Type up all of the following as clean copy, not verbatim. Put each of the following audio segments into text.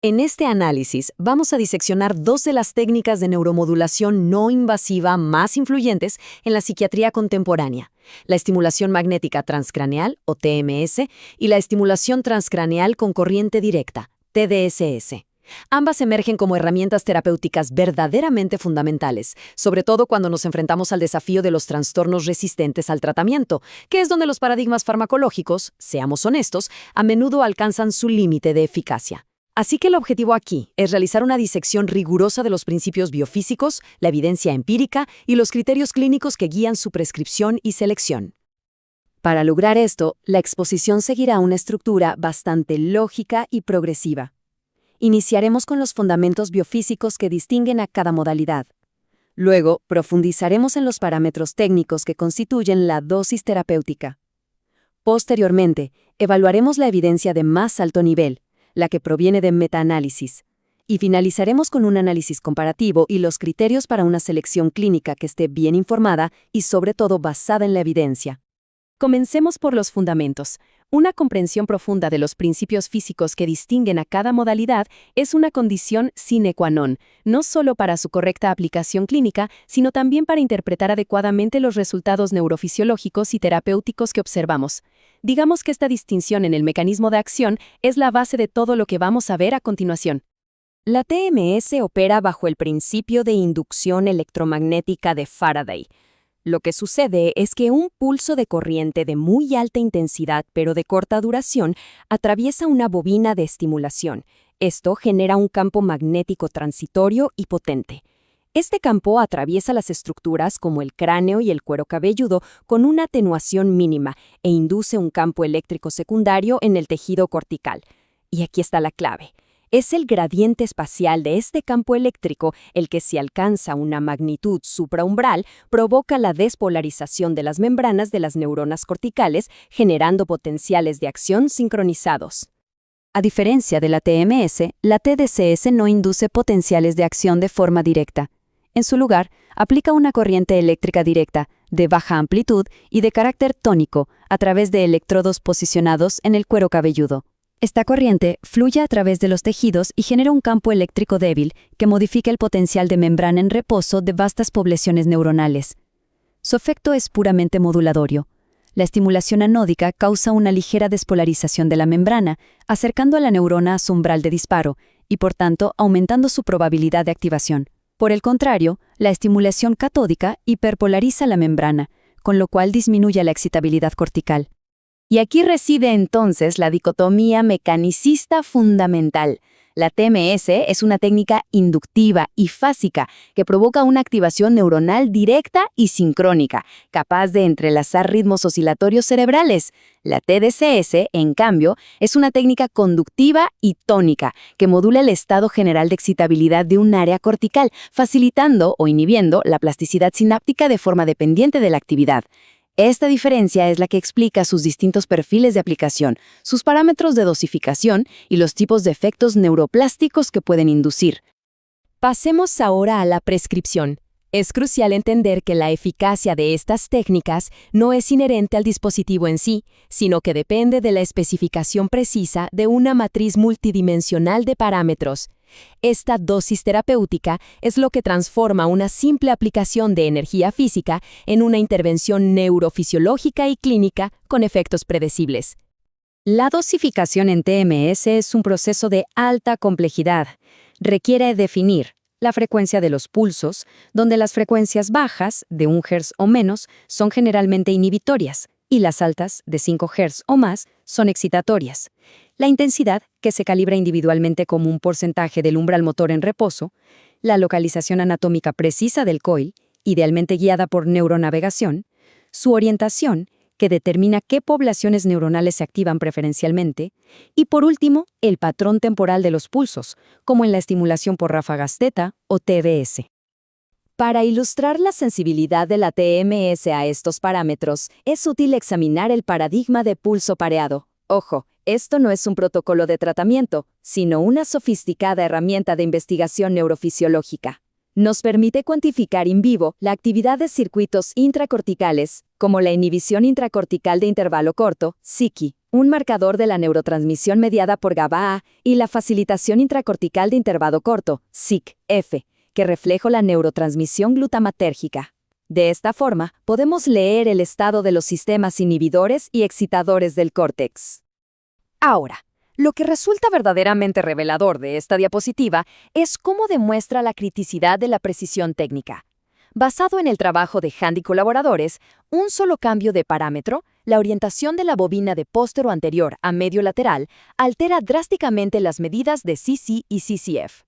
En este análisis vamos a diseccionar dos de las técnicas de neuromodulación no invasiva más influyentes en la psiquiatría contemporánea: la estimulación magnética transcraneal, o TMS, y la estimulación transcraneal con corriente directa, TDSS. Ambas emergen como herramientas terapéuticas verdaderamente fundamentales, sobre todo cuando nos enfrentamos al desafío de los trastornos resistentes al tratamiento, que es donde los paradigmas farmacológicos, seamos honestos, a menudo alcanzan su límite de eficacia. Así que el objetivo aquí es realizar una disección rigurosa de los principios biofísicos, la evidencia empírica y los criterios clínicos que guían su prescripción y selección. Para lograr esto, la exposición seguirá una estructura bastante lógica y progresiva. Iniciaremos con los fundamentos biofísicos que distinguen a cada modalidad. Luego, profundizaremos en los parámetros técnicos que constituyen la dosis terapéutica. Posteriormente, evaluaremos la evidencia de más alto nivel, la que proviene de metaanálisis, y finalizaremos con un análisis comparativo y los criterios para una selección clínica que esté bien informada y sobre todo basada en la evidencia. Comencemos por los fundamentos. Una comprensión profunda de los principios físicos que distinguen a cada modalidad es una condición sine qua non, no solo para su correcta aplicación clínica, sino también para interpretar adecuadamente los resultados neurofisiológicos y terapéuticos que observamos. Digamos que esta distinción en el mecanismo de acción es la base de todo lo que vamos a ver a continuación. La TMS opera bajo el principio de inducción electromagnética de Faraday. Lo que sucede es que un pulso de corriente de muy alta intensidad pero de corta duración atraviesa una bobina de estimulación. Esto genera un campo magnético transitorio y potente. Este campo atraviesa las estructuras como el cráneo y el cuero cabelludo con una atenuación mínima e induce un campo eléctrico secundario en el tejido cortical. Y aquí está la clave. Es el gradiente espacial de este campo eléctrico el que, si alcanza una magnitud supraumbral, provoca la despolarización de las membranas de las neuronas corticales, generando potenciales de acción sincronizados. A diferencia de la TMS, la TDCS no induce potenciales de acción de forma directa. En su lugar, aplica una corriente eléctrica directa, de baja amplitud y de carácter tónico, a través de electrodos posicionados en el cuero cabelludo. Esta corriente fluye a través de los tejidos y genera un campo eléctrico débil que modifica el potencial de membrana en reposo de vastas poblaciones neuronales. Su efecto es puramente modulatorio. La estimulación anódica causa una ligera despolarización de la membrana, acercando a la neurona a su umbral de disparo y, por tanto, aumentando su probabilidad de activación. Por el contrario, la estimulación catódica hiperpolariza la membrana, con lo cual disminuye la excitabilidad cortical. Y aquí reside entonces la dicotomía mecanicista fundamental. La TMS es una técnica inductiva y fásica que provoca una activación neuronal directa y sincrónica, capaz de entrelazar ritmos oscilatorios cerebrales. La TDCS, en cambio, es una técnica conductiva y tónica que modula el estado general de excitabilidad de un área cortical, facilitando o inhibiendo la plasticidad sináptica de forma dependiente de la actividad. Esta diferencia es la que explica sus distintos perfiles de aplicación, sus parámetros de dosificación y los tipos de efectos neuroplásticos que pueden inducir. Pasemos ahora a la prescripción. Es crucial entender que la eficacia de estas técnicas no es inherente al dispositivo en sí, sino que depende de la especificación precisa de una matriz multidimensional de parámetros. Esta dosis terapéutica es lo que transforma una simple aplicación de energía física en una intervención neurofisiológica y clínica con efectos predecibles. La dosificación en TMS es un proceso de alta complejidad. Requiere definir la frecuencia de los pulsos, donde las frecuencias bajas, de 1 Hz o menos, son generalmente inhibitorias, y las altas, de 5 Hz o más, son excitatorias. La intensidad, que se calibra individualmente como un porcentaje del umbral motor en reposo, la localización anatómica precisa del coil, idealmente guiada por neuronavegación, su orientación, que determina qué poblaciones neuronales se activan preferencialmente, y por último, el patrón temporal de los pulsos, como en la estimulación por ráfagas teta o TDS. Para ilustrar la sensibilidad de la TMS a estos parámetros, es útil examinar el paradigma de pulso pareado. Ojo, esto no es un protocolo de tratamiento, sino una sofisticada herramienta de investigación neurofisiológica. Nos permite cuantificar in vivo la actividad de circuitos intracorticales, como la inhibición intracortical de intervalo corto, SICI, un marcador de la neurotransmisión mediada por GABA y la facilitación intracortical de intervalo corto, SIC-F, que refleja la neurotransmisión glutamatérgica. De esta forma, podemos leer el estado de los sistemas inhibidores y excitadores del córtex. Ahora, lo que resulta verdaderamente revelador de esta diapositiva es cómo demuestra la criticidad de la precisión técnica. Basado en el trabajo de Hand y colaboradores, un solo cambio de parámetro, la orientación de la bobina de póstero anterior a medio lateral, altera drásticamente las medidas de CC y CCF.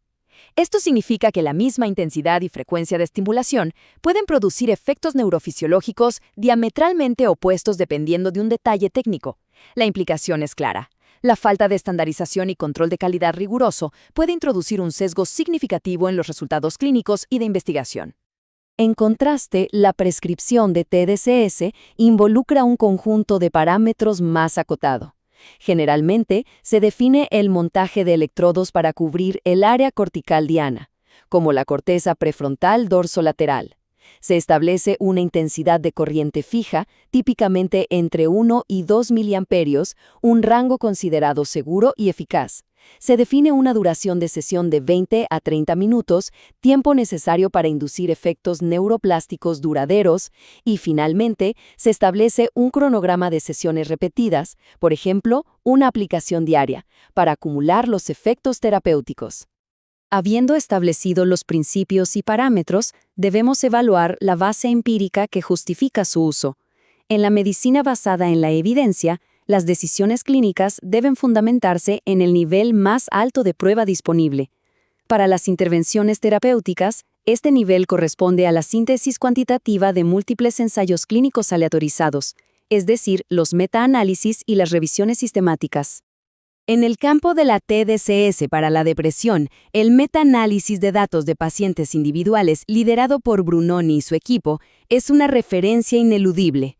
Esto significa que la misma intensidad y frecuencia de estimulación pueden producir efectos neurofisiológicos diametralmente opuestos dependiendo de un detalle técnico. La implicación es clara. La falta de estandarización y control de calidad riguroso puede introducir un sesgo significativo en los resultados clínicos y de investigación. En contraste, la prescripción de TDCS involucra un conjunto de parámetros más acotado. Generalmente, se define el montaje de electrodos para cubrir el área cortical diana, como la corteza prefrontal dorsolateral. Se establece una intensidad de corriente fija, típicamente entre 1 y 2 miliamperios, un rango considerado seguro y eficaz. Se define una duración de sesión de 20 a 30 minutos, tiempo necesario para inducir efectos neuroplásticos duraderos, y finalmente se establece un cronograma de sesiones repetidas, por ejemplo, una aplicación diaria, para acumular los efectos terapéuticos. Habiendo establecido los principios y parámetros, debemos evaluar la base empírica que justifica su uso. En la medicina basada en la evidencia, las decisiones clínicas deben fundamentarse en el nivel más alto de prueba disponible. Para las intervenciones terapéuticas, este nivel corresponde a la síntesis cuantitativa de múltiples ensayos clínicos aleatorizados, es decir, los metaanálisis y las revisiones sistemáticas. En el campo de la TDCS para la depresión, el metaanálisis de datos de pacientes individuales liderado por Brunoni y su equipo es una referencia ineludible.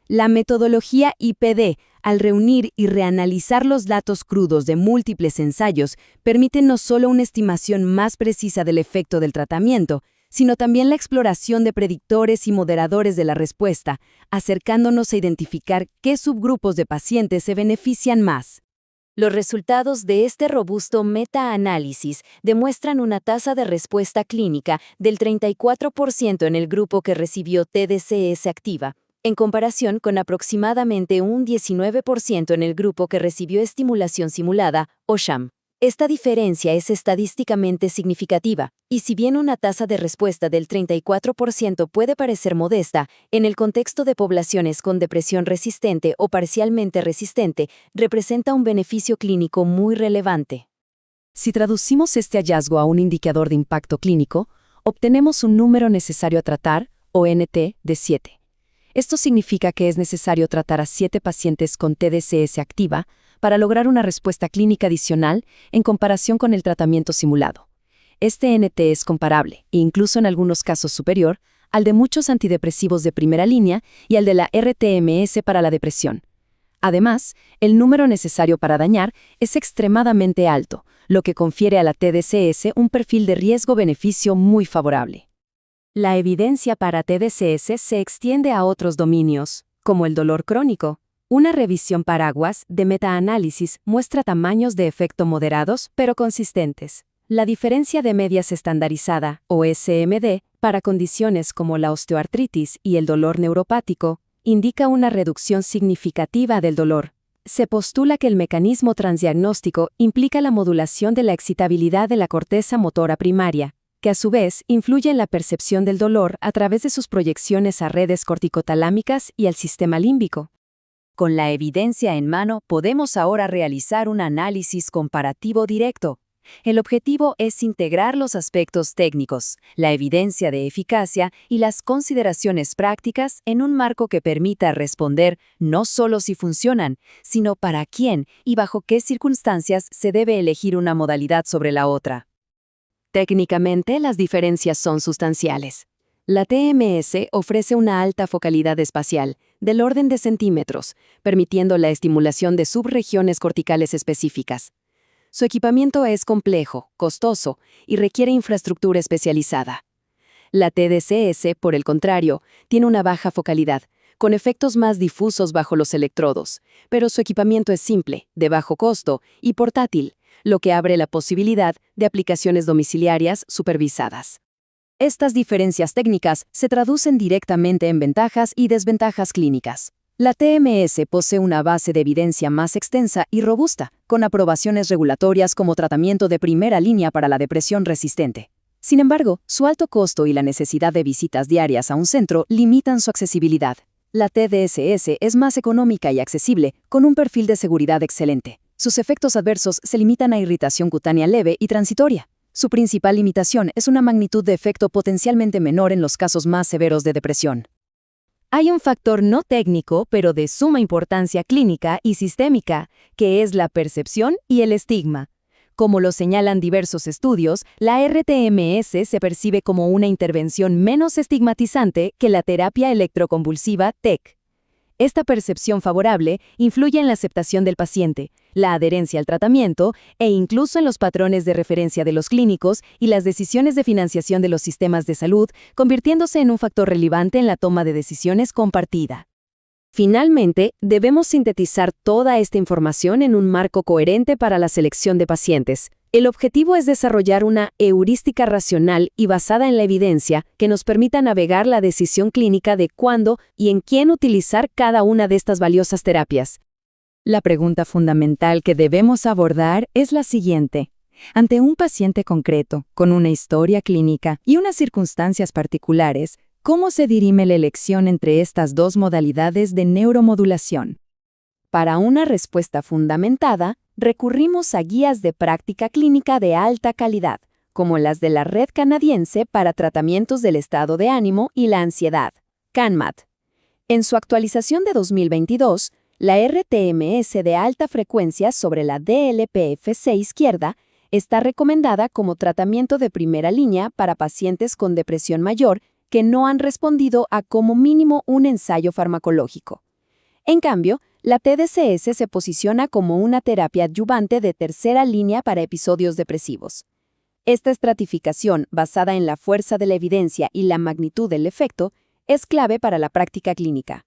La metodología IPD, al reunir y reanalizar los datos crudos de múltiples ensayos, permite no solo una estimación más precisa del efecto del tratamiento, sino también la exploración de predictores y moderadores de la respuesta, acercándonos a identificar qué subgrupos de pacientes se benefician más. Los resultados de este robusto metaanálisis demuestran una tasa de respuesta clínica del 34% en el grupo que recibió TDCS activa, en comparación con aproximadamente un 19% en el grupo que recibió estimulación simulada, o sham. Esta diferencia es estadísticamente significativa, y si bien una tasa de respuesta del 34% puede parecer modesta, en el contexto de poblaciones con depresión resistente o parcialmente resistente, representa un beneficio clínico muy relevante. Si traducimos este hallazgo a un indicador de impacto clínico, obtenemos un número necesario a tratar, o NT, de 7. Esto significa que es necesario tratar a 7 pacientes con TDCS activa para lograr una respuesta clínica adicional en comparación con el tratamiento simulado. Este NT es comparable, e incluso en algunos casos superior, al de muchos antidepresivos de primera línea y al de la rTMS para la depresión. Además, el número necesario para dañar es extremadamente alto, lo que confiere a la TDCS un perfil de riesgo-beneficio muy favorable. La evidencia para TDCS se extiende a otros dominios, como el dolor crónico. Una revisión paraguas de metaanálisis muestra tamaños de efecto moderados pero consistentes. La diferencia de medias estandarizada, o SMD, para condiciones como la osteoartritis y el dolor neuropático, indica una reducción significativa del dolor. Se postula que el mecanismo transdiagnóstico implica la modulación de la excitabilidad de la corteza motora primaria, que a su vez influye en la percepción del dolor a través de sus proyecciones a redes corticotalámicas y al sistema límbico. Con la evidencia en mano, podemos ahora realizar un análisis comparativo directo. El objetivo es integrar los aspectos técnicos, la evidencia de eficacia y las consideraciones prácticas en un marco que permita responder no solo si funcionan, sino para quién y bajo qué circunstancias se debe elegir una modalidad sobre la otra. Técnicamente, las diferencias son sustanciales. La TMS ofrece una alta focalidad espacial, del orden de centímetros, permitiendo la estimulación de subregiones corticales específicas. Su equipamiento es complejo, costoso y requiere infraestructura especializada. La TDCS, por el contrario, tiene una baja focalidad, con efectos más difusos bajo los electrodos, pero su equipamiento es simple, de bajo costo y portátil, lo que abre la posibilidad de aplicaciones domiciliarias supervisadas. Estas diferencias técnicas se traducen directamente en ventajas y desventajas clínicas. La TMS posee una base de evidencia más extensa y robusta, con aprobaciones regulatorias como tratamiento de primera línea para la depresión resistente. Sin embargo, su alto costo y la necesidad de visitas diarias a un centro limitan su accesibilidad. La TDSS es más económica y accesible, con un perfil de seguridad excelente. Sus efectos adversos se limitan a irritación cutánea leve y transitoria. Su principal limitación es una magnitud de efecto potencialmente menor en los casos más severos de depresión. Hay un factor no técnico, pero de suma importancia clínica y sistémica, que es la percepción y el estigma. Como lo señalan diversos estudios, la rTMS se percibe como una intervención menos estigmatizante que la terapia electroconvulsiva TEC. Esta percepción favorable influye en la aceptación del paciente, la adherencia al tratamiento e incluso en los patrones de referencia de los clínicos y las decisiones de financiación de los sistemas de salud, convirtiéndose en un factor relevante en la toma de decisiones compartida. Finalmente, debemos sintetizar toda esta información en un marco coherente para la selección de pacientes. El objetivo es desarrollar una heurística racional y basada en la evidencia que nos permita navegar la decisión clínica de cuándo y en quién utilizar cada una de estas valiosas terapias. La pregunta fundamental que debemos abordar es la siguiente. Ante un paciente concreto, con una historia clínica y unas circunstancias particulares, ¿cómo se dirime la elección entre estas dos modalidades de neuromodulación? Para una respuesta fundamentada, recurrimos a guías de práctica clínica de alta calidad, como las de la Red Canadiense para Tratamientos del Estado de Ánimo y la Ansiedad, CANMAT. En su actualización de 2022, la rTMS de alta frecuencia sobre la DLPFC izquierda está recomendada como tratamiento de primera línea para pacientes con depresión mayor que no han respondido a como mínimo un ensayo farmacológico. En cambio, la TDCS se posiciona como una terapia adyuvante de tercera línea para episodios depresivos. Esta estratificación, basada en la fuerza de la evidencia y la magnitud del efecto, es clave para la práctica clínica.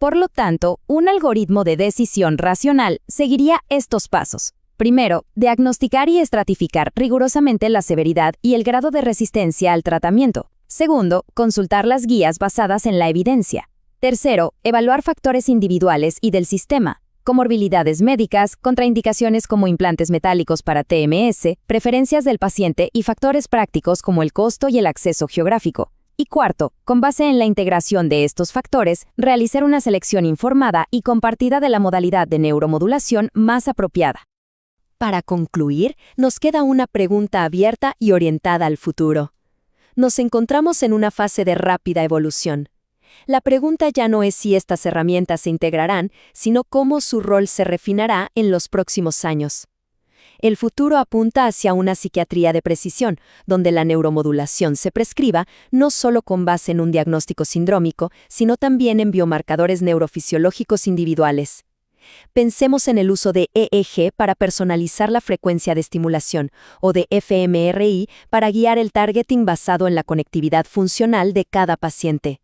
Por lo tanto, un algoritmo de decisión racional seguiría estos pasos. Primero, diagnosticar y estratificar rigurosamente la severidad y el grado de resistencia al tratamiento. Segundo, consultar las guías basadas en la evidencia. Tercero, evaluar factores individuales y del sistema, comorbilidades médicas, contraindicaciones como implantes metálicos para TMS, preferencias del paciente y factores prácticos como el costo y el acceso geográfico. Y cuarto, con base en la integración de estos factores, realizar una selección informada y compartida de la modalidad de neuromodulación más apropiada. Para concluir, nos queda una pregunta abierta y orientada al futuro. Nos encontramos en una fase de rápida evolución. La pregunta ya no es si estas herramientas se integrarán, sino cómo su rol se refinará en los próximos años. El futuro apunta hacia una psiquiatría de precisión, donde la neuromodulación se prescriba no solo con base en un diagnóstico sindrómico, sino también en biomarcadores neurofisiológicos individuales. Pensemos en el uso de EEG para personalizar la frecuencia de estimulación o de fMRI para guiar el targeting basado en la conectividad funcional de cada paciente.